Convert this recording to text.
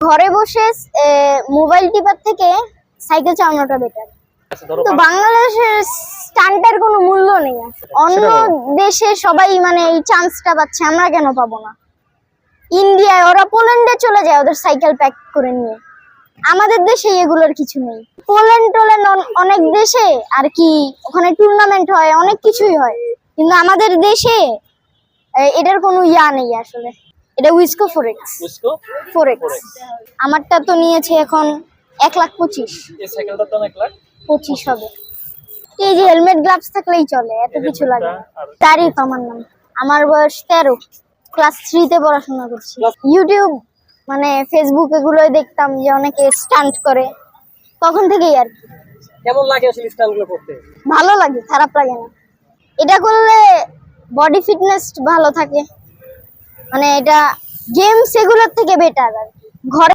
ঘরে বসে mobile tipper থেকে সাইকেল চালানোটা বেটার। তো বাংলাদেশের স্টান্টের কোনো মূল্য নেই। অন্য দেশে সবাই মানে এই চান্সটা পাচ্ছে, আমরা কেন পাবো না? ইন্ডিয়ায় ওরা পোল্যান্ডে চলে যায় ওদের সাইকেল প্যাক করে নিয়ে, আমাদের দেশে এগুলোর কিছু নেই। পোল্যান্ড অনেক দেশে আর কি ওখানে টুর্নামেন্ট হয়, অনেক কিছুই হয়, কিন্তু আমাদের দেশে এটার কোনো ইয়া নেই আসলে। এটা উইসকো ফোরেক্স। আমারটা তো নিয়েছে এখন 1,25,000। এই সাইকেলটার দাম 1,25,000 হবে। এই যে হেলমেট গ্লাভস থাকলেই চলে, এত কিছু লাগে না। তারিফ আমার নাম, আমার বয়স 13, ক্লাস 3 তে পড়াশোনা করছি। ইউটিউব মানে ফেসবুক এগুলোই দেখতাম যে অনেকে স্টান্ট করে, তখন থেকেই আর কি। কেমন লাগে আসলে স্টান্টগুলো করতে? ভালো লাগে, খারাপ লাগে না। এটা করলে বডি ফিটনেস ভালো থাকে, মানে এটা গেমস এগুলোর থেকে বেটার আর কি। ঘরে